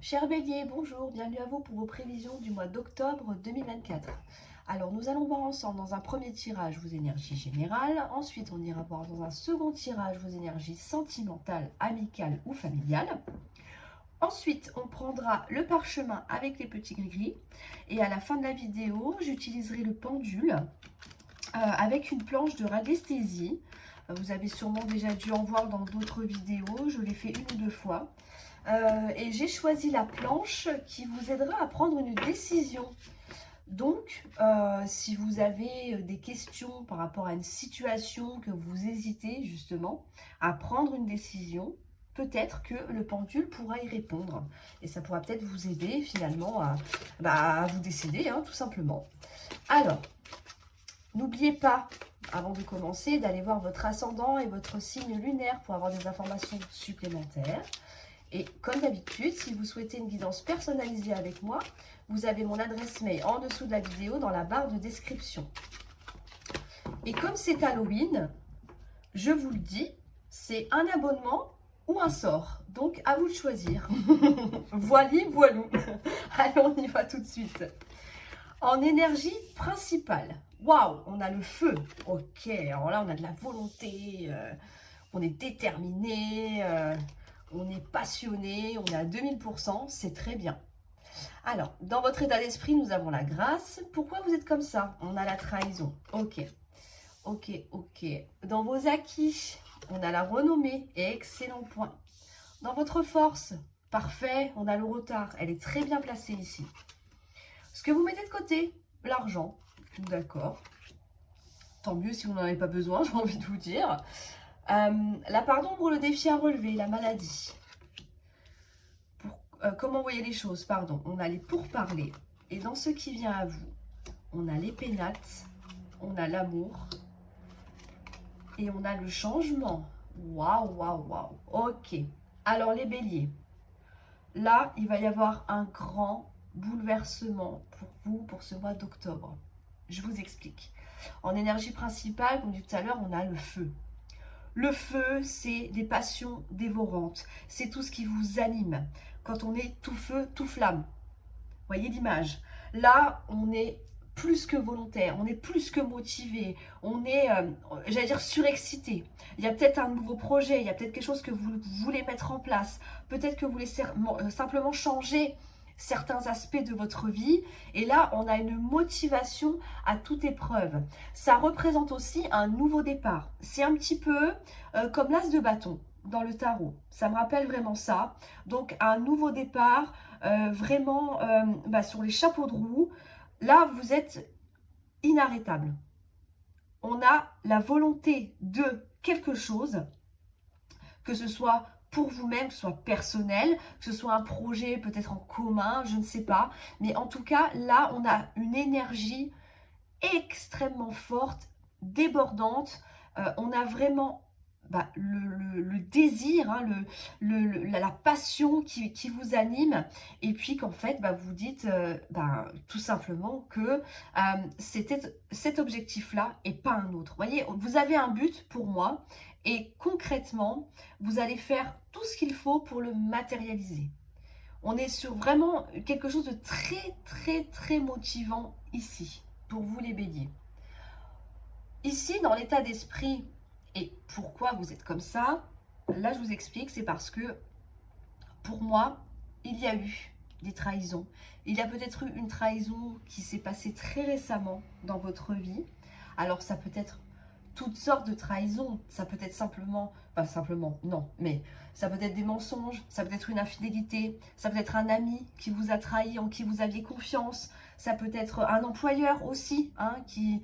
Cher Bélier, bonjour, bienvenue à vous pour vos prévisions du mois d'octobre 2024. Alors nous allons voir ensemble dans un premier tirage vos énergies générales, ensuite on ira voir dans un second tirage vos énergies sentimentales, amicales ou familiales. Ensuite on prendra le parchemin avec les petits gris-gris et à la fin de la vidéo j'utiliserai le pendule avec une planche de radiesthésie. Vous avez sûrement déjà dû en voir dans d'autres vidéos, je l'ai fait une ou deux fois. Et j'ai choisi la planche qui vous aidera à prendre une décision. Donc, si vous avez des questions par rapport à une situation que vous hésitez justement à prendre une décision, peut-être que le pendule pourra y répondre. Et ça pourra peut-être vous aider finalement à vous décider, hein, tout simplement. Alors, n'oubliez pas, avant de commencer, d'aller voir votre ascendant et votre signe lunaire pour avoir des informations supplémentaires. Et comme d'habitude, si vous souhaitez une guidance personnalisée avec moi, vous avez mon adresse mail en dessous de la vidéo dans la barre de description. Et comme c'est Halloween, je vous le dis, c'est un abonnement ou un sort. Donc à vous de choisir. Voili, voilou. Allez, on y va tout de suite. En énergie principale, waouh, on a le feu. Ok, alors là, on a de la volonté, on est déterminé. On est passionné, on est à 2000%, c'est très bien. Alors, dans votre état d'esprit, nous avons la grâce. Pourquoi vous êtes comme ça? On a la trahison. Ok, ok, ok. Dans vos acquis, on a la renommée. Excellent point. Dans votre force, parfait, on a le retard. Elle est très bien placée ici. Ce que vous mettez de côté, l'argent. D'accord. Tant mieux si vous n'en avez pas besoin, j'ai envie de vous dire. La part d'ombre, le défi à relever, la maladie. Comment voyez les choses, pardon. On a les pourparlers. Et dans ce qui vient à vous, on a les pénates, on a l'amour et on a le changement. Waouh, waouh, waouh. Ok. Alors les béliers, là, il va y avoir un grand bouleversement pour vous pour ce mois d'octobre. Je vous explique. En énergie principale, comme dit tout à l'heure, on a le feu. Le feu, c'est des passions dévorantes. C'est tout ce qui vous anime. Quand on est tout feu, tout flamme. Voyez l'image. Là, on est plus que volontaire, on est plus que motivé, on est, j'allais dire, surexcité. Il y a peut-être un nouveau projet, il y a peut-être quelque chose que vous voulez mettre en place. Peut-être que vous voulez simplement changer certains aspects de votre vie. Et là, on a une motivation à toute épreuve. Ça représente aussi un nouveau départ. C'est un petit peu comme l'as de bâton dans le tarot. Ça me rappelle vraiment ça. Donc, un nouveau départ, vraiment sur les chapeaux de roue. Là, vous êtes inarrêtable. On a la volonté de quelque chose, que ce soit pour vous-même, que ce soit personnel, que ce soit un projet peut-être en commun, je ne sais pas. Mais en tout cas, là, on a une énergie extrêmement forte, débordante. On a vraiment le désir, hein, la passion qui vous anime, et puis qu'en fait, vous dites tout simplement que c'était cet objectif-là et pas un autre. Vous voyez, vous avez un but pour moi, et concrètement, vous allez faire tout ce qu'il faut pour le matérialiser. On est sur vraiment quelque chose de très, très, très motivant ici, pour vous les béliers. Ici, dans l'état d'esprit, et pourquoi vous êtes comme ça, là je vous explique, c'est parce que pour moi, il y a eu des trahisons. Il y a peut-être eu une trahison qui s'est passée très récemment dans votre vie. Alors ça peut être toutes sortes de trahisons. Ça peut être simplement, pas simplement, non, mais ça peut être des mensonges, ça peut être une infidélité, ça peut être un ami qui vous a trahi, en qui vous aviez confiance, ça peut être un employeur aussi, hein, qui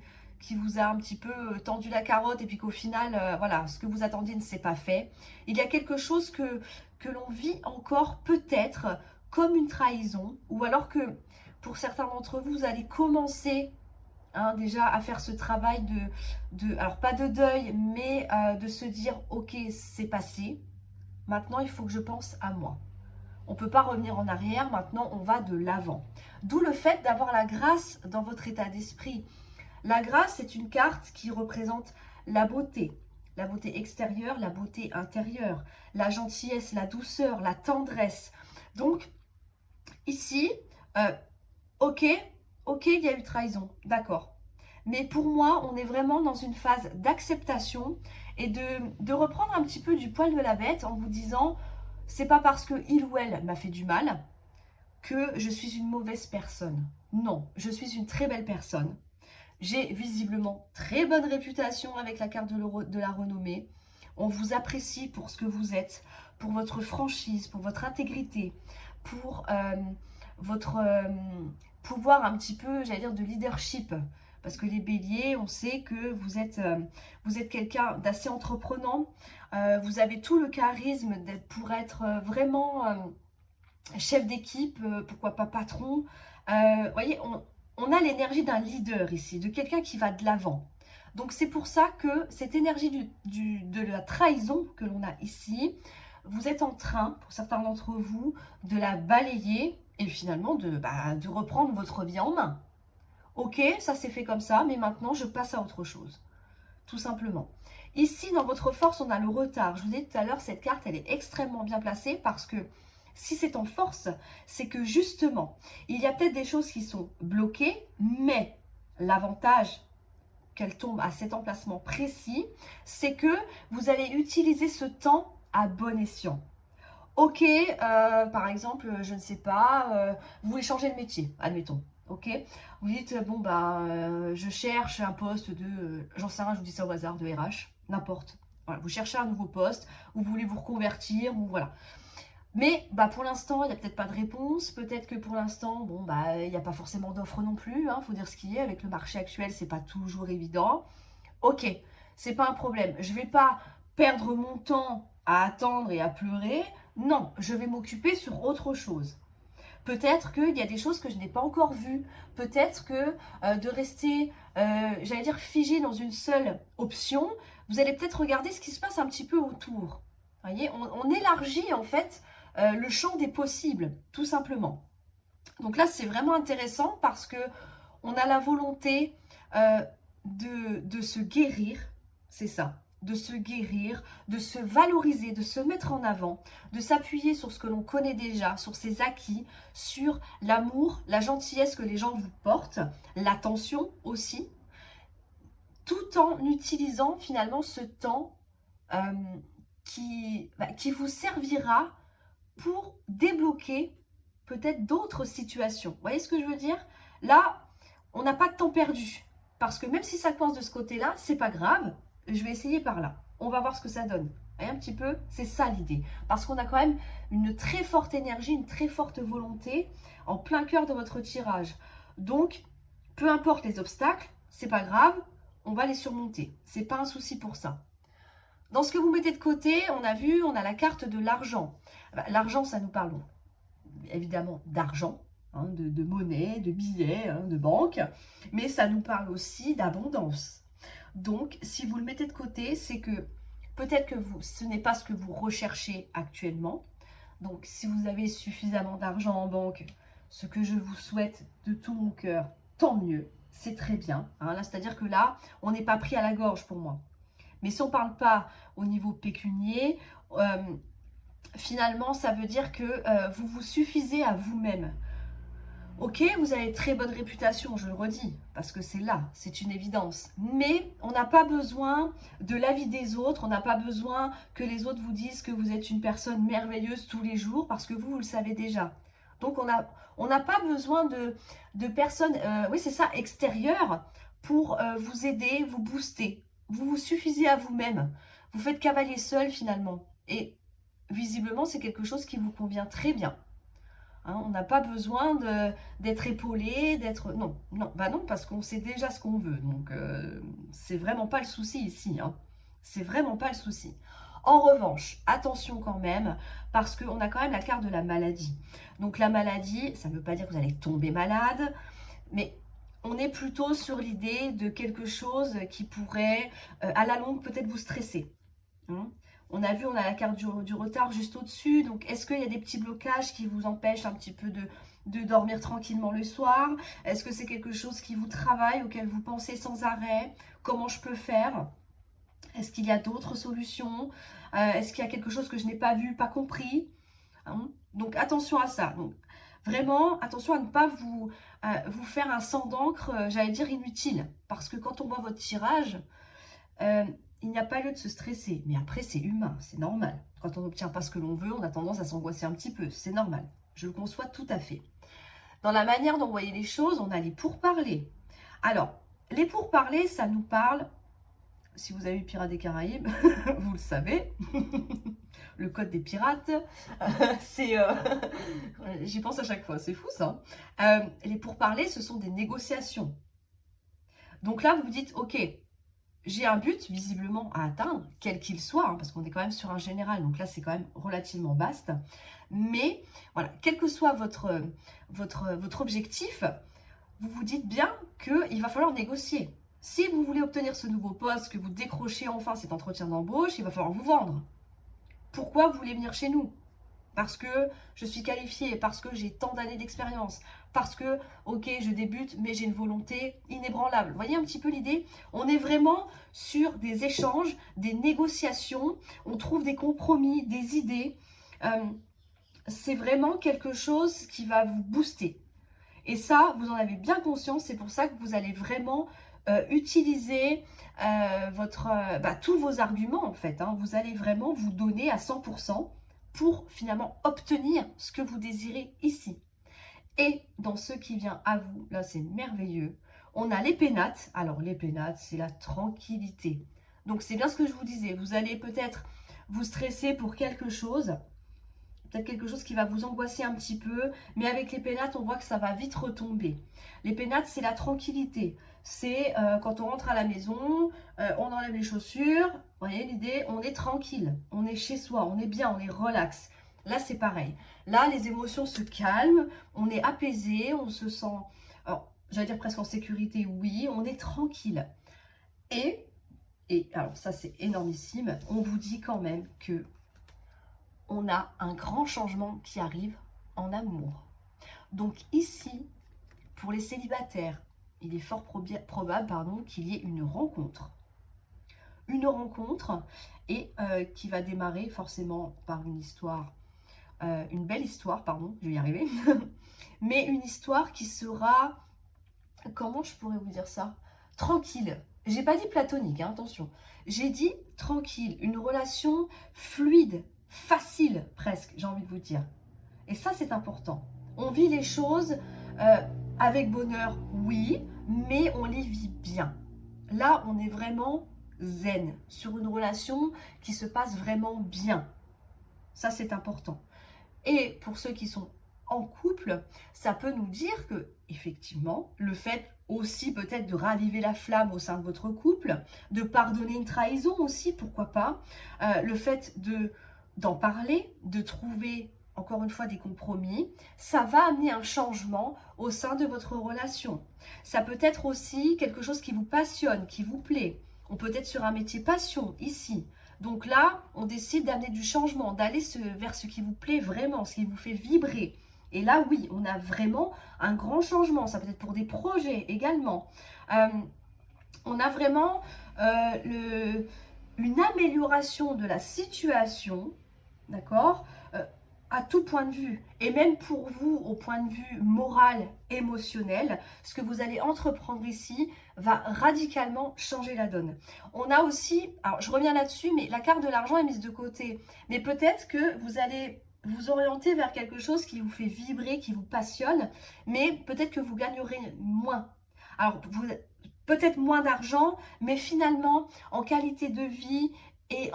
vous a un petit peu tendu la carotte et puis qu'au final, voilà, ce que vous attendiez ne s'est pas fait. Il y a quelque chose que l'on vit encore peut-être comme une trahison, ou alors que pour certains d'entre vous, vous allez commencer déjà à faire ce travail alors pas de deuil, mais de se dire, ok, c'est passé, maintenant il faut que je pense à moi. On ne peut pas revenir en arrière, maintenant on va de l'avant. D'où le fait d'avoir la grâce dans votre état d'esprit. La grâce, c'est une carte qui représente la beauté extérieure, la beauté intérieure, la gentillesse, la douceur, la tendresse. Donc, Ici, ok, il y a eu trahison, d'accord. Mais pour moi, on est vraiment dans une phase d'acceptation et de reprendre un petit peu du poil de la bête en vous disant, c'est pas parce que il ou elle m'a fait du mal que je suis une mauvaise personne. Non, je suis une très belle personne. J'ai visiblement très bonne réputation avec la carte de la renommée. On vous apprécie pour ce que vous êtes, pour votre franchise, pour votre intégrité, pour votre pouvoir un petit peu, j'allais dire, de leadership. Parce que les béliers, on sait que vous êtes quelqu'un d'assez entreprenant. Vous avez tout le charisme pour être vraiment chef d'équipe, pourquoi pas patron. Vous voyez, on a l'énergie d'un leader ici, de quelqu'un qui va de l'avant. Donc c'est pour ça que cette énergie de la trahison que l'on a ici, vous êtes en train, pour certains d'entre vous, de la balayer et finalement de reprendre votre vie en main. Ok, ça s'est fait comme ça, mais maintenant je passe à autre chose. Tout simplement. Ici, dans votre force, on a le retard. Je vous disais tout à l'heure, cette carte, elle est extrêmement bien placée parce que si c'est en force, c'est que justement, il y a peut-être des choses qui sont bloquées, mais l'avantage qu'elle tombe à cet emplacement précis, c'est que vous allez utiliser ce temps à bon escient. Ok, par exemple, je ne sais pas, vous voulez changer de métier, admettons. Ok, vous dites, bon, bah, je cherche un poste de, j'en sais rien, je vous dis ça au hasard, de RH, n'importe. Voilà, vous cherchez un nouveau poste, ou vous voulez vous reconvertir, ou voilà. Mais bah, pour l'instant, il n'y a peut-être pas de réponse. Peut-être que pour l'instant, bon, bah, il n'y a pas forcément d'offre non plus. Hein, faut dire ce qu'il y a. Avec le marché actuel, c'est pas toujours évident. Ok, c'est pas un problème. Je vais pas perdre mon temps à attendre et à pleurer. Non, je vais m'occuper sur autre chose. Peut-être qu'il y a des choses que je n'ai pas encore vues. Peut-être que de rester, j'allais dire, figé dans une seule option, vous allez peut-être regarder ce qui se passe un petit peu autour. Vous voyez, on élargit en fait le champ des possibles, tout simplement. Donc là, c'est vraiment intéressant parce que on a la volonté de se guérir, c'est ça, de se guérir, de se valoriser, de se mettre en avant, de s'appuyer sur ce que l'on connaît déjà, sur ses acquis, sur l'amour, la gentillesse que les gens vous portent, l'attention aussi, tout en utilisant finalement ce temps qui vous servira pour débloquer peut-être d'autres situations. Vous voyez ce que je veux dire? Là, on n'a pas de temps perdu. Parce que même si ça coince de ce côté-là, c'est pas grave. Je vais essayer par là. On va voir ce que ça donne. Et un petit peu, c'est ça l'idée. Parce qu'on a quand même une très forte énergie, une très forte volonté en plein cœur de votre tirage. Donc, peu importe les obstacles, c'est pas grave, on va les surmonter. C'est pas un souci pour ça. Dans ce que vous mettez de côté, on a vu, on a la carte de l'argent. L'argent, ça nous parle évidemment d'argent, hein, de monnaie, de billets, hein, de banque, mais ça nous parle aussi d'abondance. Donc, si vous le mettez de côté, c'est que peut-être que ce n'est pas ce que vous recherchez actuellement. Donc, si vous avez suffisamment d'argent en banque, ce que je vous souhaite de tout mon cœur, tant mieux, c'est très bien. Hein, là, c'est-à-dire que là, on n'est pas pris à la gorge pour moi. Mais si on ne parle pas au niveau pécunier, finalement, ça veut dire que vous vous suffisez à vous-même. Ok, vous avez très bonne réputation, je le redis, parce que c'est là, c'est une évidence. Mais on n'a pas besoin de l'avis des autres, on n'a pas besoin que les autres vous disent que vous êtes une personne merveilleuse tous les jours, parce que vous le savez déjà. Donc on n'a pas besoin de personnes, oui c'est ça, extérieures, pour vous aider, vous booster. Vous vous suffisez à vous-même. Vous faites cavalier seul finalement. Et visiblement, c'est quelque chose qui vous convient très bien. Hein, on n'a pas besoin d'être épaulé, d'être... Non, non, bah non, parce qu'on sait déjà ce qu'on veut. Donc, c'est vraiment pas le souci ici. Hein. C'est vraiment pas le souci. En revanche, attention quand même, parce qu'on a quand même la carte de la maladie. Donc, la maladie, ça ne veut pas dire que vous allez tomber malade, mais on est plutôt sur l'idée de quelque chose qui pourrait, à la longue, peut-être vous stresser. Hein. On a vu, on a la carte du retard juste au-dessus. Donc, est-ce qu'il y a des petits blocages qui vous empêchent un petit peu de dormir tranquillement le soir? Est-ce que c'est quelque chose qui vous travaille, auquel vous pensez sans arrêt? Comment je peux faire? Est-ce qu'il y a d'autres solutions? Est-ce qu'il y a quelque chose que je n'ai pas vu, pas compris? Hein? Donc, attention à ça. Donc, Vraiment, attention à ne pas vous faire un sang d'encre, j'allais dire inutile. Parce que quand on voit votre tirage, il n'y a pas lieu de se stresser. Mais après, c'est humain, c'est normal. Quand on n'obtient pas ce que l'on veut, on a tendance à s'angoisser un petit peu. C'est normal. Je le conçois tout à fait. Dans la manière d'envoyer les choses, on a les pourparlers. Alors, les pourparlers, ça nous parle, si vous avez vu Pirates des Caraïbes, vous le savez, le code des pirates, c'est... j'y pense à chaque fois, c'est fou ça. Les pourparlers, ce sont des négociations. Donc là, vous vous dites, ok, j'ai un but visiblement à atteindre, quel qu'il soit, hein, parce qu'on est quand même sur un général, donc là c'est quand même relativement vaste. Mais voilà, quel que soit votre objectif, vous vous dites bien qu'il va falloir négocier. Si vous voulez obtenir ce nouveau poste, que vous décrochez enfin cet entretien d'embauche, il va falloir vous vendre. Pourquoi vous voulez venir chez nous? Parce que je suis qualifiée, parce que j'ai tant d'années d'expérience, parce que, ok, je débute, mais j'ai une volonté inébranlable. Vous voyez un petit peu l'idée? On est vraiment sur des échanges, des négociations, on trouve des compromis, des idées. C'est vraiment quelque chose qui va vous booster. Et ça, vous en avez bien conscience, c'est pour ça que vous allez vraiment utiliser tous vos arguments en fait. Hein. Vous allez vraiment vous donner à 100% pour finalement obtenir ce que vous désirez ici. Et dans ce qui vient à vous, là c'est merveilleux, on a les pénates. Alors les pénates, c'est la tranquillité. Donc c'est bien ce que je vous disais, vous allez peut-être vous stresser pour quelque chose, peut-être quelque chose qui va vous angoisser un petit peu, mais avec les pénates, on voit que ça va vite retomber. Les pénates, c'est la tranquillité. C'est quand on rentre à la maison, on enlève les chaussures, vous voyez l'idée, on est tranquille, on est chez soi, on est bien, on est relax. Là, c'est pareil. Là, les émotions se calment, on est apaisé, on se sent, j'allais dire presque en sécurité, oui, on est tranquille. Et alors ça, c'est énormissime, on vous dit quand même que on a un grand changement qui arrive en amour. Donc ici, pour les célibataires, il est fort probable qu'il y ait une rencontre. Une rencontre et qui va démarrer forcément par une histoire, une belle histoire, pardon, je vais y arriver, mais une histoire qui sera, comment je pourrais vous dire ça? Tranquille. J'ai pas dit platonique, hein, attention. J'ai dit tranquille, une relation fluide, facile presque, j'ai envie de vous dire. Et ça, c'est important. On vit les choses avec bonheur, oui, mais on les vit bien. Là, on est vraiment zen, sur une relation qui se passe vraiment bien. Ça, c'est important. Et pour ceux qui sont en couple, ça peut nous dire que, effectivement, le fait aussi peut-être de raviver la flamme au sein de votre couple, de pardonner une trahison aussi, pourquoi pas, le fait d'en parler, de trouver encore une fois des compromis, ça va amener un changement au sein de votre relation. Ça peut être aussi quelque chose qui vous passionne, qui vous plaît. On peut être sur un métier passion ici. Donc là, on décide d'amener du changement, d'aller vers ce qui vous plaît vraiment, ce qui vous fait vibrer. Et là, oui, on a vraiment un grand changement. Ça peut être pour des projets également. On a vraiment une amélioration de la situation, d'accord, à tout point de vue. Et même pour vous, au point de vue moral, émotionnel, ce que vous allez entreprendre ici va radicalement changer la donne. On a aussi, alors je reviens là-dessus, mais la carte de l'argent est mise de côté. Mais peut-être que vous allez vous orienter vers quelque chose qui vous fait vibrer, qui vous passionne, mais peut-être que vous gagnerez moins. Alors, peut-être moins d'argent, mais finalement, en qualité de vie et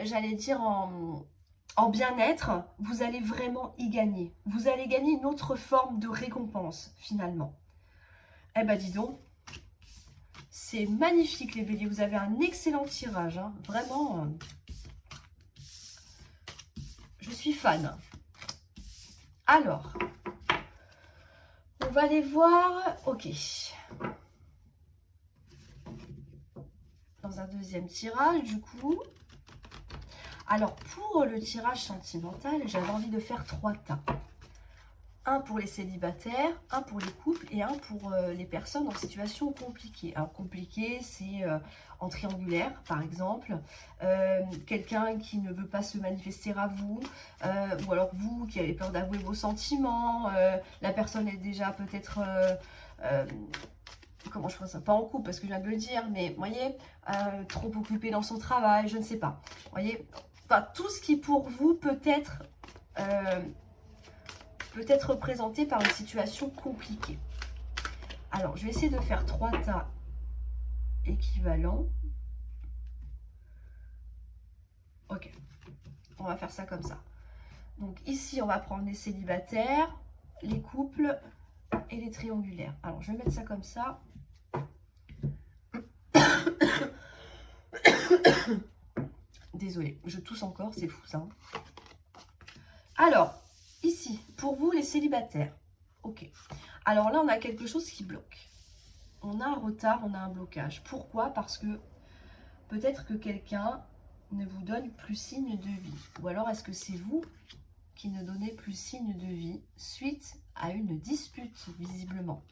j'allais dire, en bien-être, vous allez vraiment y gagner. Vous allez gagner une autre forme de récompense, finalement. Eh ben, dis donc, c'est magnifique, les béliers. Vous avez un excellent tirage, hein. Vraiment, je suis fan. Alors, on va aller voir. Ok. Dans un deuxième tirage, du coup. Alors, pour le tirage sentimental, j'avais envie de faire 3 tas. Un pour les célibataires, un pour les couples et un pour les personnes en situation compliquée. Alors compliqué, c'est en triangulaire par exemple, quelqu'un qui ne veut pas se manifester à vous, ou alors vous qui avez peur d'avouer vos sentiments, la personne est déjà peut-être, comment je pense ça, pas en couple parce que je viens de le dire, mais vous voyez, trop occupée dans son travail, je ne sais pas. Vous voyez, enfin, tout ce qui pour vous peut être représenté par une situation compliquée. Alors, je vais essayer de faire 3 tas équivalents. Ok, on va faire ça comme ça. Donc ici, on va prendre les célibataires, les couples et les triangulaires. Alors, je vais mettre ça comme ça. Désolée, je tousse encore, c'est fou ça. Alors, ici, pour vous les célibataires. Ok. Alors là, on a quelque chose qui bloque. On a un retard, on a un blocage. Pourquoi? Parce que peut-être que quelqu'un ne vous donne plus signe de vie. Ou alors, est-ce que c'est vous qui ne donnez plus signe de vie suite à une dispute, visiblement?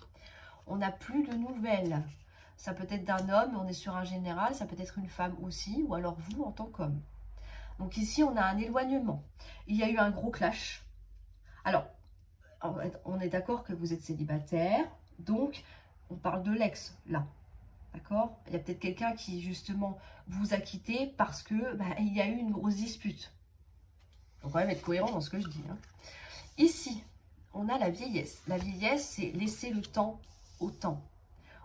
On n'a plus de nouvelles. Ça peut être d'un homme, on est sur un général, ça peut être une femme aussi, ou alors vous en tant qu'homme. Donc ici, on a un éloignement. Il y a eu un gros clash. Alors, on est d'accord que vous êtes célibataire, donc on parle de l'ex, là. D'accord? Il y a peut-être quelqu'un qui, justement, vous a quitté parce que il y a eu une grosse dispute. Il faut quand même être cohérent dans ce que je dis. Hein. Ici, on a la vieillesse. La vieillesse, c'est laisser le temps au temps.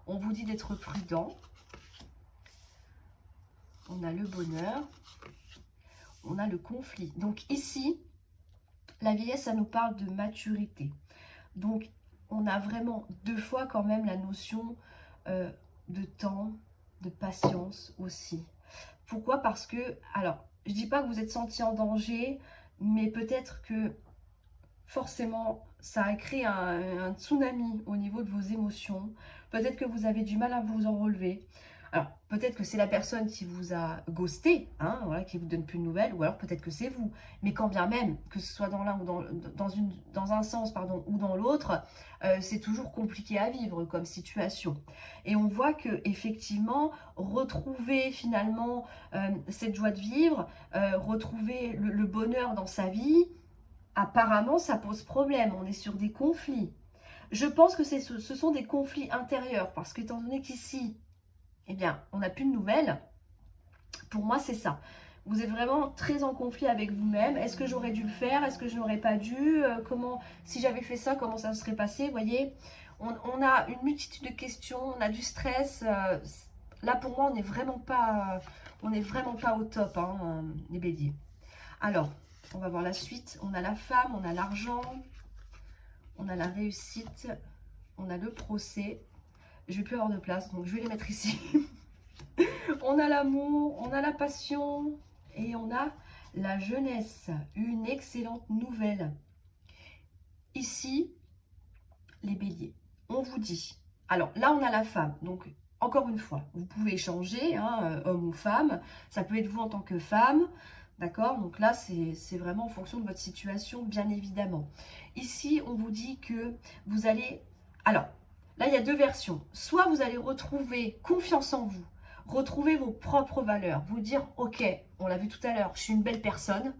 On vous dit d'être prudent. On a le bonheur. On a le conflit. Donc ici, la vieillesse, ça nous parle de maturité. Donc, on a vraiment 2 fois quand même la notion de temps, de patience aussi. Pourquoi? Parce que, alors, je dis pas que vous êtes senti en danger, mais peut-être que forcément, ça a créé un tsunami au niveau de vos émotions. Peut-être que vous avez du mal à vous en relever. Alors, peut-être que c'est la personne qui vous a ghosté, hein, voilà, qui ne vous donne plus de nouvelles, ou alors peut-être que c'est vous. Mais quand bien même, que ce soit dans l'un ou dans un sens pardon, ou dans l'autre, c'est toujours compliqué à vivre comme situation. Et on voit que effectivement, retrouver finalement cette joie de vivre, retrouver le bonheur dans sa vie, apparemment, ça pose problème. On est sur des conflits. Je pense que ce sont des conflits intérieurs, parce qu'étant donné qu'ici, eh bien, on n'a plus de nouvelles. Pour moi, c'est ça. Vous êtes vraiment très en conflit avec vous-même. Est-ce que j'aurais dû le faire? Est-ce que je n'aurais pas dû? Si j'avais fait ça, comment ça se serait passé? Vous voyez, on a une multitude de questions, on a du stress. Là, pour moi, on n'est vraiment pas au top, hein, les béliers. Alors, on va voir la suite. On a la femme, on a l'argent, on a la réussite, on a le procès. Je vais plus avoir de place, donc je vais les mettre ici. On a l'amour, on a la passion et on a la jeunesse. Une excellente nouvelle. Ici, les béliers, on vous dit. Alors là, on a la femme. Donc, encore une fois, vous pouvez changer, hein, homme ou femme. Ça peut être vous en tant que femme. D'accord? Donc là, c'est vraiment en fonction de votre situation, bien évidemment. Ici, on vous dit que vous allez... Alors, là, il y a 2 versions. Soit vous allez retrouver confiance en vous, retrouver vos propres valeurs, vous dire, ok, on l'a vu tout à l'heure, je suis une belle personne,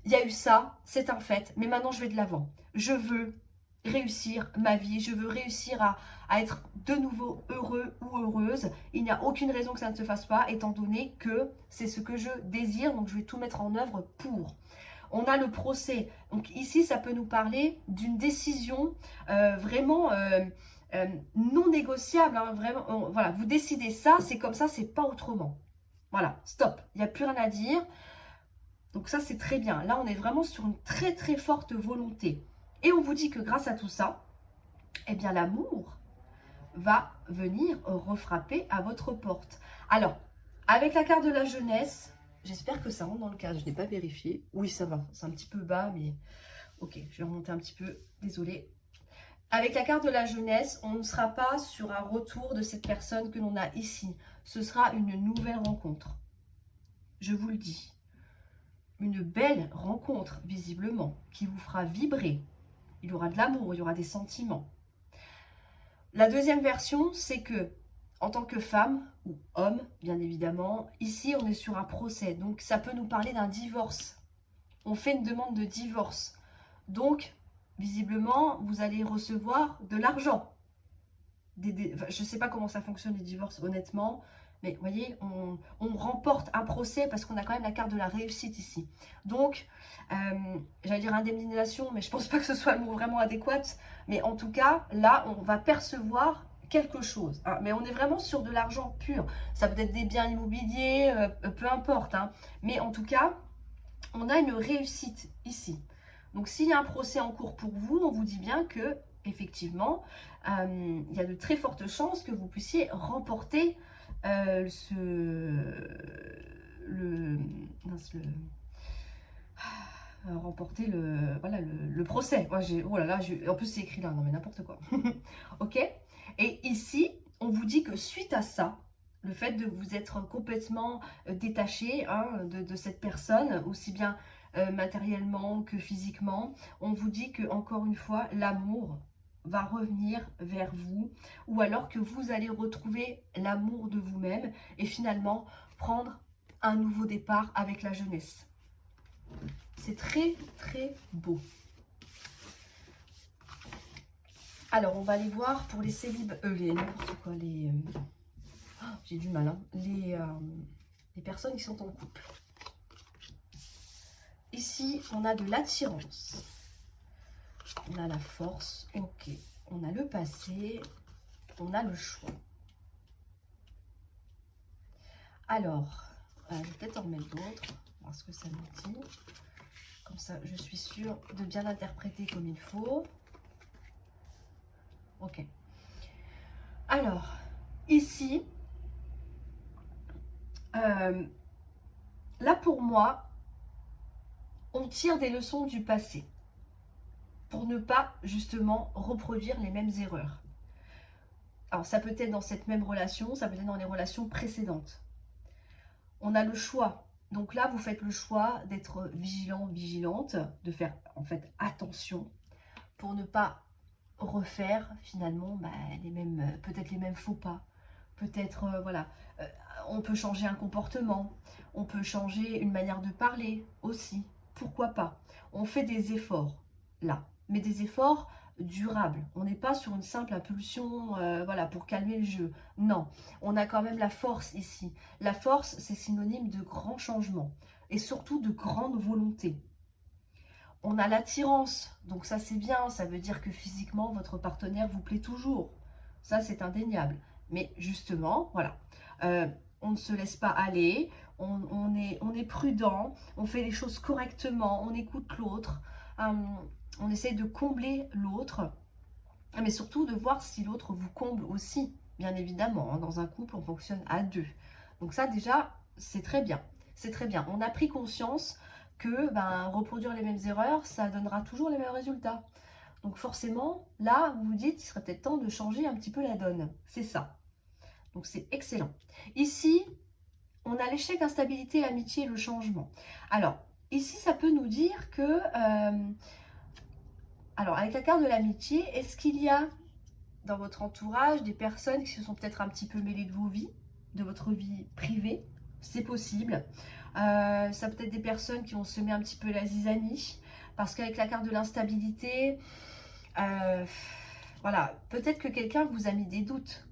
il y a eu ça, c'est un fait, mais maintenant je vais de l'avant. Je veux réussir ma vie, je veux réussir à être de nouveau heureux ou heureuse. Il n'y a aucune raison que ça ne se fasse pas, étant donné que c'est ce que je désire, donc je vais tout mettre en œuvre pour. On a le procès, donc ici ça peut nous parler d'une décision vraiment non négociable, hein, vraiment, voilà, vous décidez ça, c'est comme ça, c'est pas autrement. Voilà, stop, il n'y a plus rien à dire. Donc ça, c'est très bien. Là, on est vraiment sur une très très forte volonté. Et on vous dit que grâce à tout ça, eh bien l'amour va venir refrapper à votre porte. Alors, avec la carte de la jeunesse, j'espère que ça rentre dans le cadre. Je n'ai pas vérifié. Oui, ça va. C'est un petit peu bas, mais ok, je vais remonter un petit peu. Désolée. Avec la carte de la jeunesse, on ne sera pas sur un retour de cette personne que l'on a ici. Ce sera une nouvelle rencontre. Je vous le dis. Une belle rencontre, visiblement, qui vous fera vibrer. Il y aura de l'amour, il y aura des sentiments. La deuxième version, c'est que, en tant que femme ou homme, bien évidemment, ici, on est sur un procès. Donc, ça peut nous parler d'un divorce. On fait une demande de divorce. Donc, visiblement, vous allez recevoir de l'argent. Enfin, je ne sais pas comment ça fonctionne les divorces, honnêtement. Mais vous voyez, on remporte un procès parce qu'on a quand même la carte de la réussite ici. Donc, j'allais dire indemnisation, mais je ne pense pas que ce soit le mot vraiment adéquat. Mais en tout cas, là, on va percevoir quelque chose. Hein. Mais on est vraiment sur de l'argent pur. Ça peut être des biens immobiliers, peu importe. Hein. Mais en tout cas, on a une réussite ici. Donc, s'il y a un procès en cours pour vous, on vous dit bien que, effectivement, il y a de très fortes chances que vous puissiez remporter remporter le procès. Moi, oh là là, en plus c'est écrit là, non mais n'importe quoi. Ok. Et ici, on vous dit que suite à ça, le fait de vous être complètement détaché hein, de cette personne, aussi bien matériellement que physiquement, on vous dit que encore une fois, l'amour va revenir vers vous, ou alors que vous allez retrouver l'amour de vous-même et finalement prendre un nouveau départ avec la jeunesse. C'est très très beau. Alors on va aller voir pour les célibataires, n'importe quoi, j'ai du mal, hein, les personnes qui sont en couple. Ici, on a de l'attirance. On a la force, ok. On a le passé, on a le choix. Alors, je vais peut-être en remettre d'autres, voir ce que ça nous dit. Comme ça, je suis sûre de bien l'interpréter comme il faut. Ok. Alors, ici, là pour moi, on tire des leçons du passé pour ne pas justement reproduire les mêmes erreurs. Alors ça peut être dans cette même relation, ça peut être dans les relations précédentes. On a le choix. Donc là, vous faites le choix d'être vigilant, vigilante, de faire en fait attention pour ne pas refaire finalement peut-être les mêmes faux pas. Peut-être, voilà, on peut changer un comportement, on peut changer une manière de parler aussi. Pourquoi pas? On fait des efforts là, mais des efforts durables. On n'est pas sur une simple impulsion, voilà, pour calmer le jeu. Non, on a quand même la force ici. La force, c'est synonyme de grand changement et surtout de grande volonté. On a l'attirance, donc ça c'est bien, ça veut dire que physiquement votre partenaire vous plaît toujours. Ça c'est indéniable. Mais justement, voilà, on ne se laisse pas aller, on est prudent, on fait les choses correctement, on écoute l'autre, on essaye de combler l'autre, mais surtout de voir si l'autre vous comble aussi, bien évidemment. Hein, dans un couple, on fonctionne à deux. Donc ça déjà, c'est très bien. C'est très bien. On a pris conscience que reproduire les mêmes erreurs, ça donnera toujours les mêmes résultats. Donc forcément, là, vous vous dites, il serait peut-être temps de changer un petit peu la donne. C'est ça. Donc c'est excellent. Ici, on a l'échec, l'instabilité, l'amitié et le changement. Alors, ici, ça peut nous dire que... alors, avec la carte de l'amitié, est-ce qu'il y a dans votre entourage des personnes qui se sont peut-être un petit peu mêlées de vos vies, de votre vie privée? C'est possible. Ça peut être des personnes qui vont semer un petit peu la zizanie, parce qu'avec la carte de l'instabilité, voilà, peut-être que quelqu'un vous a mis des doutes.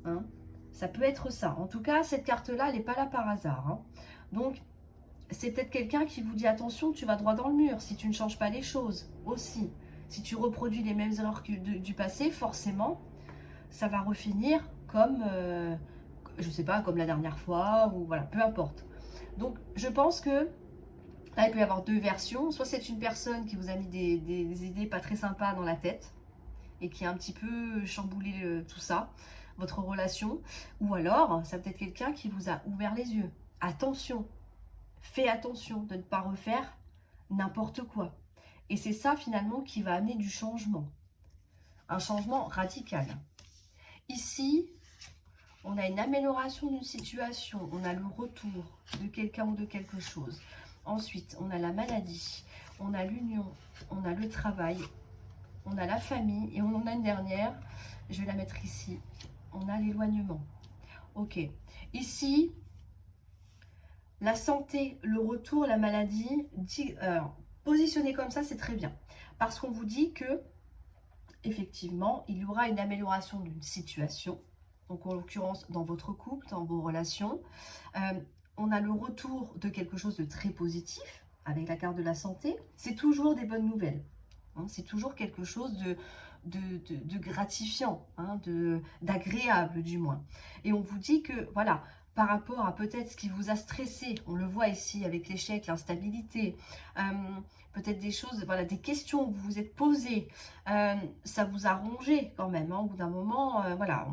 Hein, ça peut être ça. En tout cas, cette carte-là, elle n'est pas là par hasard. Hein. Donc, c'est peut-être quelqu'un qui vous dit attention, tu vas droit dans le mur si tu ne changes pas les choses aussi. Si tu reproduis les mêmes erreurs que du passé, forcément, ça va refinir comme, je sais pas, comme la dernière fois, ou voilà, peu importe. Donc, je pense que là, il peut y avoir deux versions. Soit c'est une personne qui vous a mis des idées pas très sympas dans la tête et qui a un petit peu chamboulé tout ça, votre relation. Ou alors, ça peut être quelqu'un qui vous a ouvert les yeux. Attention, fais attention de ne pas refaire n'importe quoi. Et c'est ça finalement qui va amener du changement. Un changement radical. Ici, on a une amélioration d'une situation, on a le retour de quelqu'un ou de quelque chose. Ensuite, on a la maladie, on a l'union, on a le travail, on a la famille et on en a une dernière, je vais la mettre ici, on a l'éloignement. Ok, ici, la santé, le retour, la maladie, positionné comme ça, c'est très bien. Parce qu'on vous dit que, effectivement, il y aura une amélioration d'une situation, donc en l'occurrence dans votre couple, dans vos relations. On a le retour de quelque chose de très positif, avec la carte de la santé. C'est toujours des bonnes nouvelles. Hein, c'est toujours quelque chose de gratifiant, hein, d'agréable du moins. Et on vous dit que, voilà, par rapport à peut-être ce qui vous a stressé, on le voit ici avec l'échec, l'instabilité, peut-être des choses, voilà, des questions que vous vous êtes posées, ça vous a rongé quand même, hein, au bout d'un moment, voilà,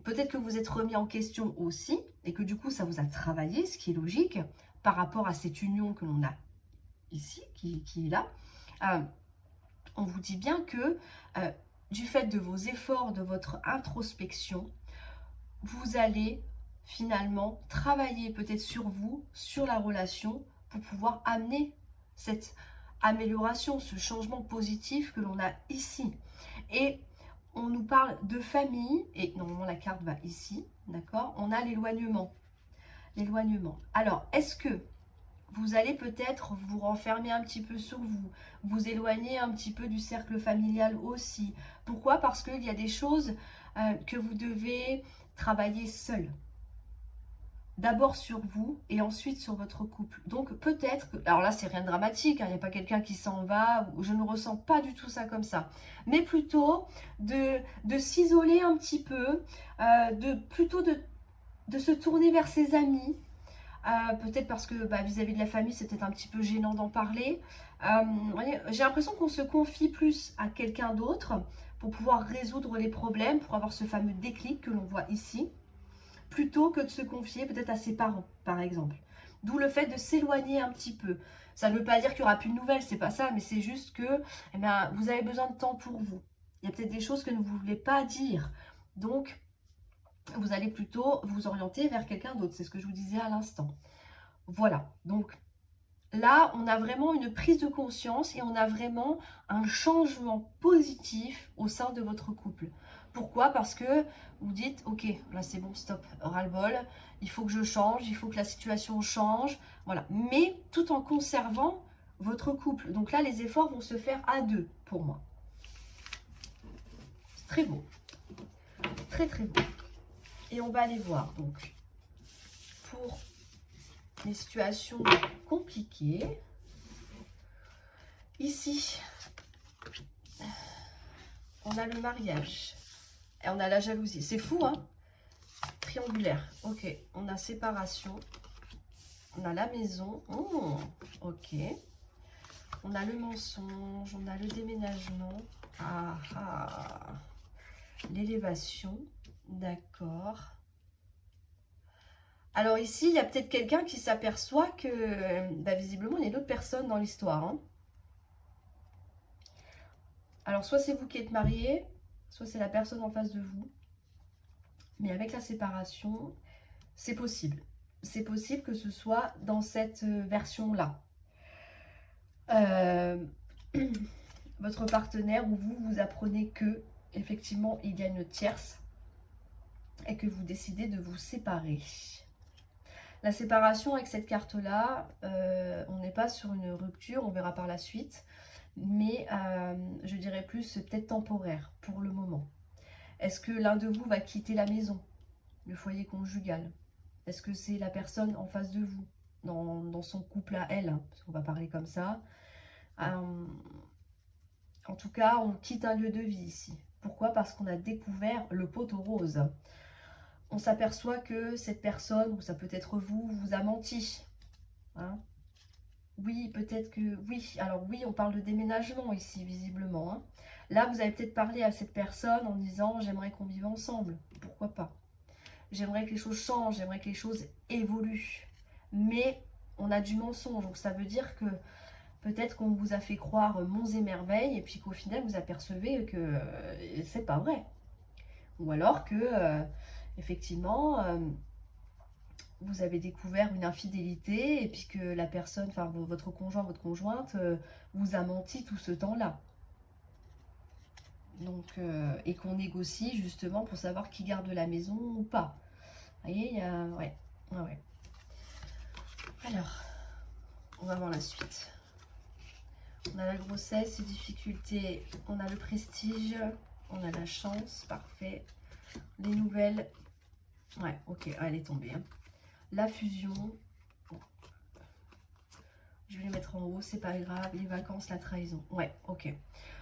peut-être que vous êtes remis en question aussi, et que du coup ça vous a travaillé, ce qui est logique, par rapport à cette union que l'on a ici, qui est là. On vous dit bien que du fait de vos efforts, de votre introspection, vous allez finalement travailler peut-être sur vous, sur la relation, pour pouvoir amener cette amélioration, ce changement positif que l'on a ici. Et on nous parle de famille, et normalement la carte va ici, d'accord? On a l'éloignement. L'éloignement. Alors, est-ce que vous allez peut-être vous renfermer un petit peu sur vous, vous éloigner un petit peu du cercle familial aussi? Pourquoi? Parce qu'il y a des choses que vous devez travailler seul. D'abord sur vous et ensuite sur votre couple. Donc peut-être que, alors là c'est rien de dramatique, hein, il n'y a pas quelqu'un qui s'en va, je ne ressens pas du tout ça comme ça. Mais plutôt de s'isoler un petit peu, plutôt de se tourner vers ses amis. Peut-être parce que vis-à-vis de la famille c'est peut-être un petit peu gênant d'en parler. J'ai l'impression qu'on se confie plus à quelqu'un d'autre pour pouvoir résoudre les problèmes, pour avoir ce fameux déclic que l'on voit ici, plutôt que de se confier peut-être à ses parents, par exemple. D'où le fait de s'éloigner un petit peu. Ça ne veut pas dire qu'il n'y aura plus de nouvelles, c'est pas ça, mais c'est juste que vous avez besoin de temps pour vous. Il y a peut-être des choses que vous ne voulez pas dire. Donc, vous allez plutôt vous orienter vers quelqu'un d'autre. C'est ce que je vous disais à l'instant. Voilà. Donc, là, on a vraiment une prise de conscience et on a vraiment un changement positif au sein de votre couple. Pourquoi? Parce que vous dites, ok, là c'est bon, stop, ras-le-bol, il faut que je change, il faut que la situation change, voilà. Mais tout en conservant votre couple. Donc là, les efforts vont se faire à deux, pour moi. C'est très beau. Très, très beau. Et on va aller voir, donc, pour les situations compliquées. Ici, on a le mariage. Et on a la jalousie. C'est fou, hein? Triangulaire. Ok. On a séparation. On a la maison. Oh, ok. On a le mensonge. On a le déménagement. Ah, ah. L'élévation. D'accord. Alors ici, il y a peut-être quelqu'un qui s'aperçoit que, visiblement, il y a d'autres personnes dans l'histoire. Hein. Alors, soit c'est vous qui êtes marié, soit c'est la personne en face de vous. Mais avec la séparation, c'est possible. C'est possible que ce soit dans cette version-là. Votre partenaire ou vous apprenez que, effectivement, il y a une tierce et que vous décidez de vous séparer. La séparation avec cette carte-là, on n'est pas sur une rupture, on verra par la suite. Mais je dirais plus peut-être temporaire pour le moment. Est-ce que l'un de vous va quitter la maison, le foyer conjugal? Est-ce que c'est la personne en face de vous, dans son couple à elle, hein, parce qu'on va parler comme ça. En tout cas, on quitte un lieu de vie ici. Pourquoi? Parce qu'on a découvert le poteau rose. On s'aperçoit que cette personne, ou ça peut être vous, vous a menti. Hein? Oui, peut-être que... Oui, alors oui, on parle de déménagement ici, visiblement. Hein. Là, vous avez peut-être parlé à cette personne en disant « J'aimerais qu'on vive ensemble. » Pourquoi pas? J'aimerais que les choses changent, j'aimerais que les choses évoluent. Mais on a du mensonge, donc ça veut dire que peut-être qu'on vous a fait croire monts et merveilles, et puis qu'au final, vous apercevez que c'est pas vrai. Ou alors que, effectivement... vous avez découvert une infidélité et puis que la personne, enfin votre conjoint, votre conjointe vous a menti tout ce temps-là. Donc, et qu'on négocie justement pour savoir qui garde la maison ou pas. Vous voyez, il y a... Ouais, ouais, ouais. Alors, on va voir la suite. On a la grossesse, les difficultés, on a le prestige, on a la chance, parfait. Les nouvelles, ouais, ok, elle est tombée. Hein. La fusion, bon. Je vais les mettre en haut, c'est pas grave. Les vacances, la trahison, ouais, ok.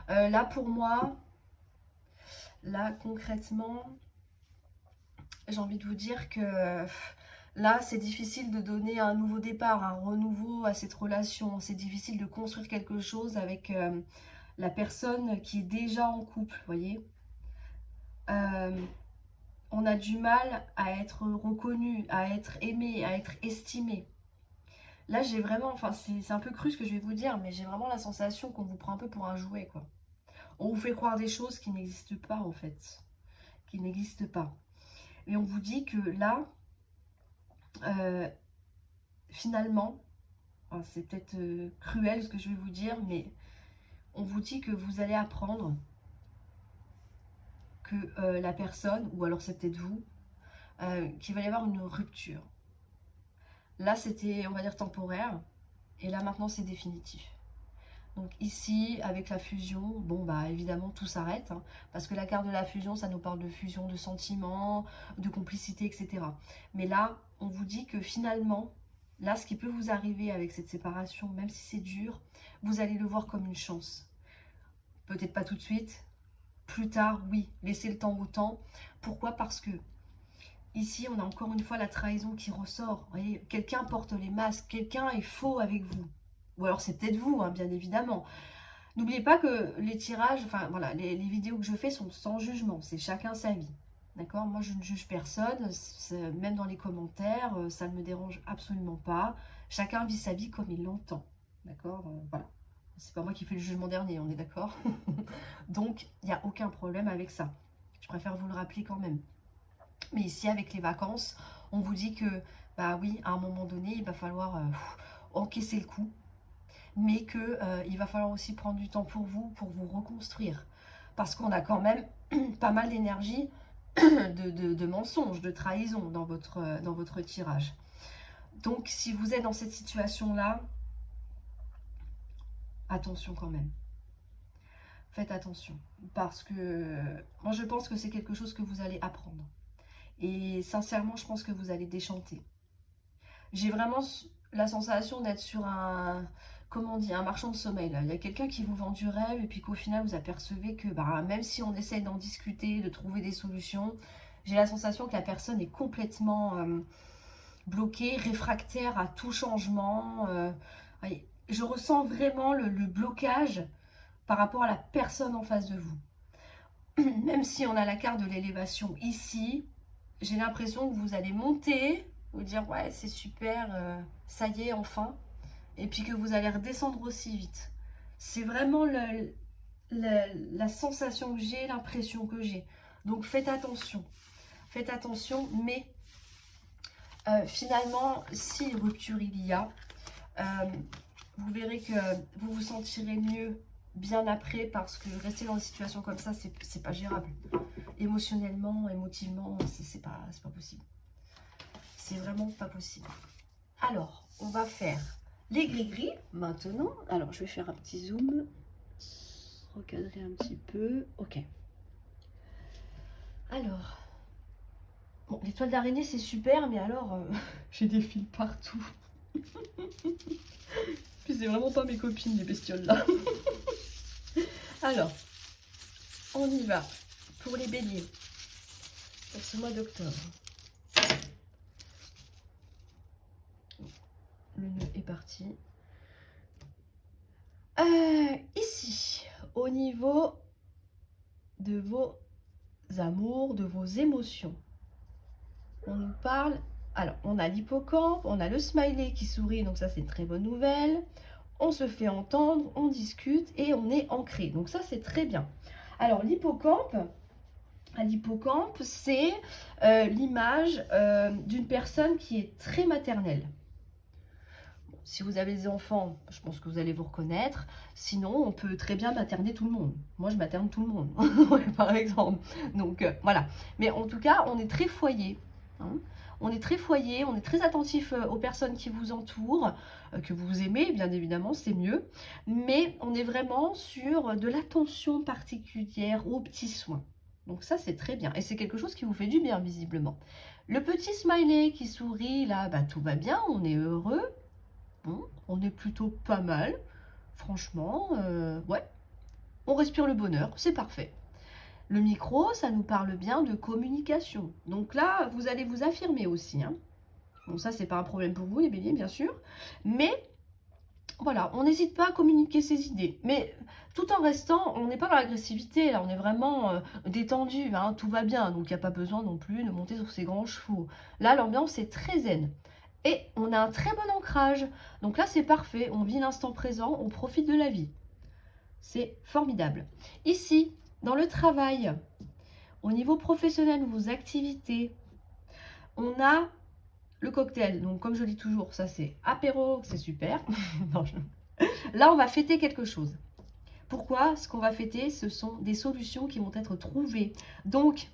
Là, pour moi, là, concrètement, j'ai envie de vous dire que là, c'est difficile de donner un nouveau départ, un renouveau à cette relation. C'est difficile de construire quelque chose avec la personne qui est déjà en couple, vous voyez. On a du mal à être reconnu, à être aimé, à être estimé. Là, j'ai vraiment, enfin, c'est un peu cru ce que je vais vous dire, mais j'ai vraiment la sensation qu'on vous prend un peu pour un jouet, quoi. On vous fait croire des choses qui n'existent pas, en fait. Qui n'existent pas. Et on vous dit que là, finalement, c'est peut-être cruel ce que je vais vous dire, mais on vous dit que vous allez apprendre que la personne, ou alors c'est peut-être vous, qu'il va y avoir une rupture. Là, c'était, on va dire, temporaire, et là, maintenant, c'est définitif. Donc ici, avec la fusion, bon, bah évidemment, tout s'arrête, hein, parce que la carte de la fusion, ça nous parle de fusion, de sentiments, de complicité, etc. Mais là, on vous dit que finalement, là, ce qui peut vous arriver avec cette séparation, même si c'est dur, vous allez le voir comme une chance. Peut-être pas tout de suite, plus tard, oui, laissez le temps au temps. Pourquoi? Parce que ici, on a encore une fois la trahison qui ressort. Vous voyez, quelqu'un porte les masques, quelqu'un est faux avec vous. Ou alors c'est peut-être vous, hein, bien évidemment. N'oubliez pas que les tirages, enfin voilà, les vidéos que je fais sont sans jugement. C'est chacun sa vie. D'accord? Moi, je ne juge personne. Même dans les commentaires, ça ne me dérange absolument pas. Chacun vit sa vie comme il l'entend. D'accord? Voilà. C'est pas moi qui fais le jugement dernier, on est d'accord? Donc, il n'y a aucun problème avec ça. Je préfère vous le rappeler quand même. Mais ici, avec les vacances, on vous dit que, bah oui, à un moment donné, il va falloir encaisser le coup. Mais qu'il va falloir aussi prendre du temps pour vous reconstruire. Parce qu'on a quand même pas mal d'énergie de mensonges, de trahison dans votre tirage. Donc, si vous êtes dans cette situation-là, attention quand même. Faites attention. Parce que moi, je pense que c'est quelque chose que vous allez apprendre. Et sincèrement, je pense que vous allez déchanter. J'ai vraiment la sensation d'être sur un, comment on dit, un marchand de sommeil. Là. Il y a quelqu'un qui vous vend du rêve et puis qu'au final, vous apercevez que bah, même si on essaye d'en discuter, de trouver des solutions, j'ai la sensation que la personne est complètement bloquée, réfractaire à tout changement. Je ressens vraiment le blocage par rapport à la personne en face de vous. Même si on a la carte de l'élévation ici, j'ai l'impression que vous allez monter, vous dire ouais c'est super, ça y est enfin, et puis que vous allez redescendre aussi vite. C'est vraiment la sensation que j'ai, l'impression que j'ai. Donc faites attention, mais finalement, si rupture il y a, vous verrez que vous vous sentirez mieux bien après, parce que rester dans une situation comme ça, c'est pas gérable. Émotionnellement, émotivement, c'est pas possible. C'est vraiment pas possible. Alors, on va faire les gris-gris maintenant. Alors, je vais faire un petit zoom. Recadrer un petit peu. Ok. Alors, bon, l'étoile d'araignée, c'est super, mais alors, j'ai des fils partout. Puis c'est vraiment pas mes copines, les bestioles là. Alors, on y va pour les béliers pour ce mois d'octobre. Le nœud est parti. Ici, au niveau de vos amours, de vos émotions, on nous parle. Alors, on a l'hippocampe, on a le smiley qui sourit, donc ça c'est une très bonne nouvelle. On se fait entendre, on discute et on est ancré. Donc ça c'est très bien. Alors l'hippocampe, à l'hippocampe, c'est l'image d'une personne qui est très maternelle. Si vous avez des enfants, je pense que vous allez vous reconnaître. Sinon, on peut très bien materner tout le monde. Moi, je materne tout le monde, par exemple. Donc, voilà. Mais en tout cas, on est très foyer. Hein. On est très foyer, on est très attentif aux personnes qui vous entourent, que vous aimez, bien évidemment, c'est mieux. Mais on est vraiment sur de l'attention particulière aux petits soins. Donc ça, c'est très bien. Et c'est quelque chose qui vous fait du bien, visiblement. Le petit smiley qui sourit, là, bah, tout va bien, on est heureux. Bon, on est plutôt pas mal. Franchement, ouais. On respire le bonheur, c'est parfait. Le micro, ça nous parle bien de communication. Donc là, vous allez vous affirmer aussi. Hein. Bon, ça, c'est pas un problème pour vous, les béliers, bien sûr. Mais voilà, on n'hésite pas à communiquer ses idées. Mais tout en restant, on n'est pas dans l'agressivité, là, on est vraiment détendu, hein, tout va bien. Donc il n'y a pas besoin non plus de monter sur ses grands chevaux. Là, l'ambiance est très zen. Et on a un très bon ancrage. Donc là, c'est parfait. On vit l'instant présent, on profite de la vie. C'est formidable. Ici, dans le travail, au niveau professionnel, vos activités, on a le cocktail. Donc, comme je dis toujours, ça c'est apéro, c'est super. Non, là, on va fêter quelque chose. Pourquoi? Ce qu'on va fêter, ce sont des solutions qui vont être trouvées. Donc,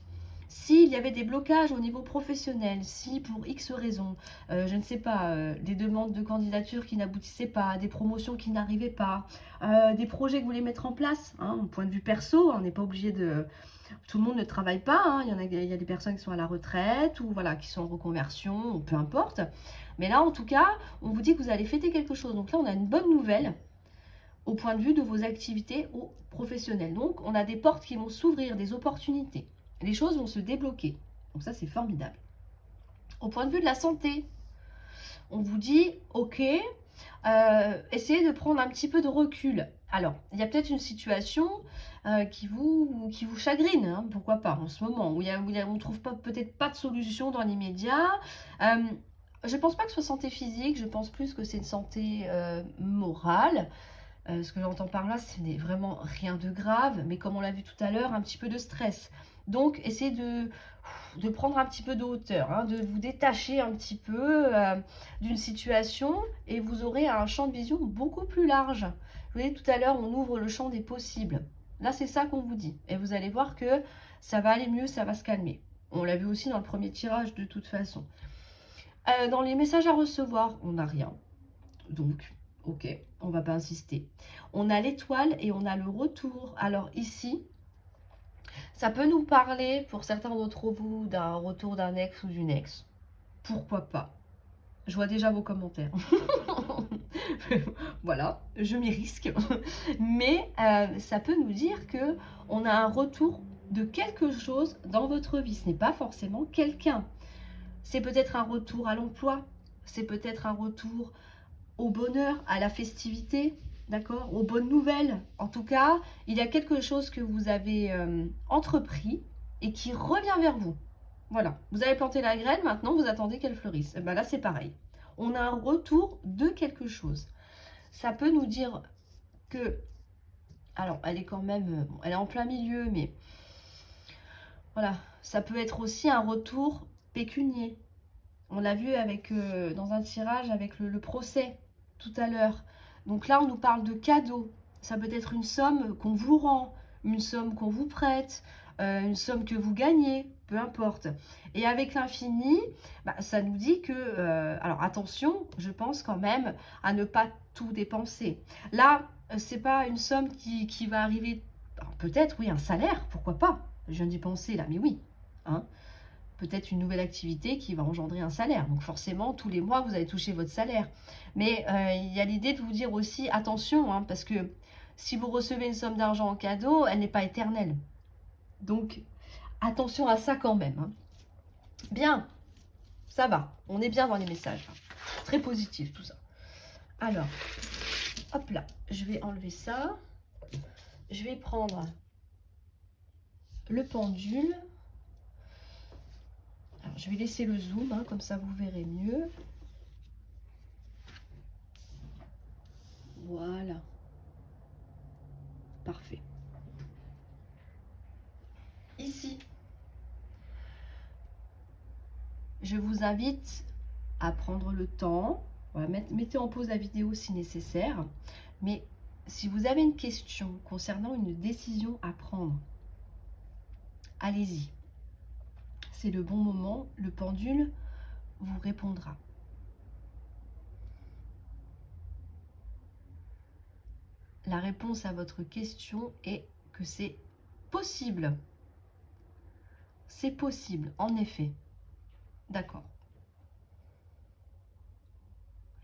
s'il y avait des blocages au niveau professionnel, si pour X raisons, je ne sais pas, des demandes de candidature qui n'aboutissaient pas, des promotions qui n'arrivaient pas, des projets que vous voulez mettre en place, hein, au point de vue perso, on n'est pas obligé de... Tout le monde ne travaille pas, hein, il y a des personnes qui sont à la retraite ou voilà, qui sont en reconversion, ou peu importe. Mais là, en tout cas, on vous dit que vous allez fêter quelque chose. Donc là, on a une bonne nouvelle au point de vue de vos activités professionnelles. Donc, on a des portes qui vont s'ouvrir, des opportunités. Les choses vont se débloquer. Donc ça, c'est formidable. Au point de vue de la santé, on vous dit, ok, essayez de prendre un petit peu de recul. Alors, il y a peut-être une situation qui vous chagrine, hein, pourquoi pas, en ce moment, où on ne trouve peut-être pas de solution dans l'immédiat. Je ne pense pas que ce soit santé physique, je pense plus que c'est une santé morale. Ce que j'entends par là, ce n'est vraiment rien de grave, mais comme on l'a vu tout à l'heure, un petit peu de stress. Donc, essayez de prendre un petit peu de hauteur, hein, de vous détacher un petit peu d'une situation et vous aurez un champ de vision beaucoup plus large. Vous voyez, tout à l'heure, on ouvre le champ des possibles. Là, c'est ça qu'on vous dit. Et vous allez voir que ça va aller mieux, ça va se calmer. On l'a vu aussi dans le premier tirage de toute façon. Dans les messages à recevoir, on n'a rien. Donc, ok, on va pas insister. On a l'étoile et on a le retour. Alors ici, ça peut nous parler, pour certains d'entre vous, d'un retour d'un ex ou d'une ex. Pourquoi pas? Je vois déjà vos commentaires. Voilà, je m'y risque. Mais ça peut nous dire que on a un retour de quelque chose dans votre vie. Ce n'est pas forcément quelqu'un. C'est peut-être un retour à l'emploi. C'est peut-être un retour au bonheur, à la festivité, d'accord, aux bonnes nouvelles. En tout cas, il y a quelque chose que vous avez entrepris et qui revient vers vous. Voilà, vous avez planté la graine, maintenant vous attendez qu'elle fleurisse. Et ben là, c'est pareil. On a un retour de quelque chose. Ça peut nous dire que, alors, elle est quand même, bon, elle est en plein milieu, mais voilà, ça peut être aussi un retour pécunier. On l'a vu avec dans un tirage avec le procès tout à l'heure. Donc là, on nous parle de cadeaux. Ça peut être une somme qu'on vous rend, une somme qu'on vous prête, une somme que vous gagnez, peu importe. Et avec l'infini, bah, ça nous dit que, alors attention, je pense quand même à ne pas tout dépenser. Là, c'est pas une somme qui va arriver, peut-être, oui, un salaire, pourquoi pas. Je viens d'y penser là, mais oui. Hein, peut-être une nouvelle activité qui va engendrer un salaire. Donc forcément, tous les mois, vous allez toucher votre salaire. Mais il y a l'idée de vous dire aussi, attention, hein, parce que si vous recevez une somme d'argent en cadeau, elle n'est pas éternelle. Donc, attention à ça quand même. Hein. Bien, ça va. On est bien dans les messages. Très positif tout ça. Alors, hop là, je vais enlever ça. Je vais prendre le pendule. Alors, je vais laisser le zoom, hein, comme ça vous verrez mieux. Voilà. Parfait. Ici, je vous invite à prendre le temps. Voilà, mettez en pause la vidéo si nécessaire. Mais si vous avez une question concernant une décision à prendre, allez-y. C'est le bon moment, le pendule vous répondra. La réponse à votre question est que c'est possible. C'est possible, en effet. D'accord.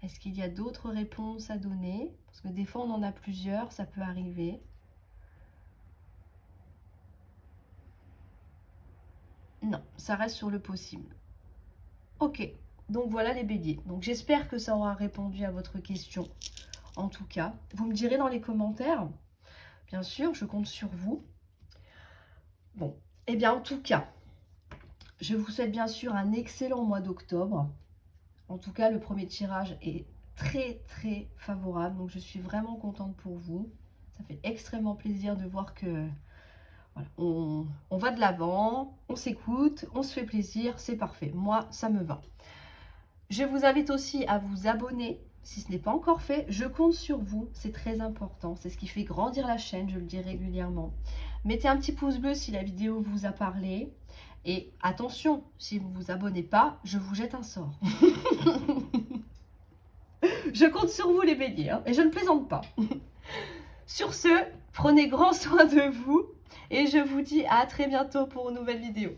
Est-ce qu'il y a d'autres réponses à donner? Parce que des fois, on en a plusieurs, ça peut arriver. Non, ça reste sur le possible. Ok, donc voilà les béliers. Donc j'espère que ça aura répondu à votre question. En tout cas, vous me direz dans les commentaires. Bien sûr, je compte sur vous. Bon, et bien en tout cas, je vous souhaite bien sûr un excellent mois d'octobre. En tout cas, le premier tirage est très favorable. Donc je suis vraiment contente pour vous. Ça fait extrêmement plaisir de voir que voilà, on va de l'avant, on s'écoute, on se fait plaisir, c'est parfait. Moi, ça me va. Je vous invite aussi à vous abonner. Si ce n'est pas encore fait, je compte sur vous, c'est très important. C'est ce qui fait grandir la chaîne, je le dis régulièrement. Mettez un petit pouce bleu si la vidéo vous a parlé. Et attention, si vous ne vous abonnez pas, je vous jette un sort. Je compte sur vous les béliers, hein, et je ne plaisante pas. Sur ce, prenez grand soin de vous et je vous dis à très bientôt pour une nouvelle vidéo.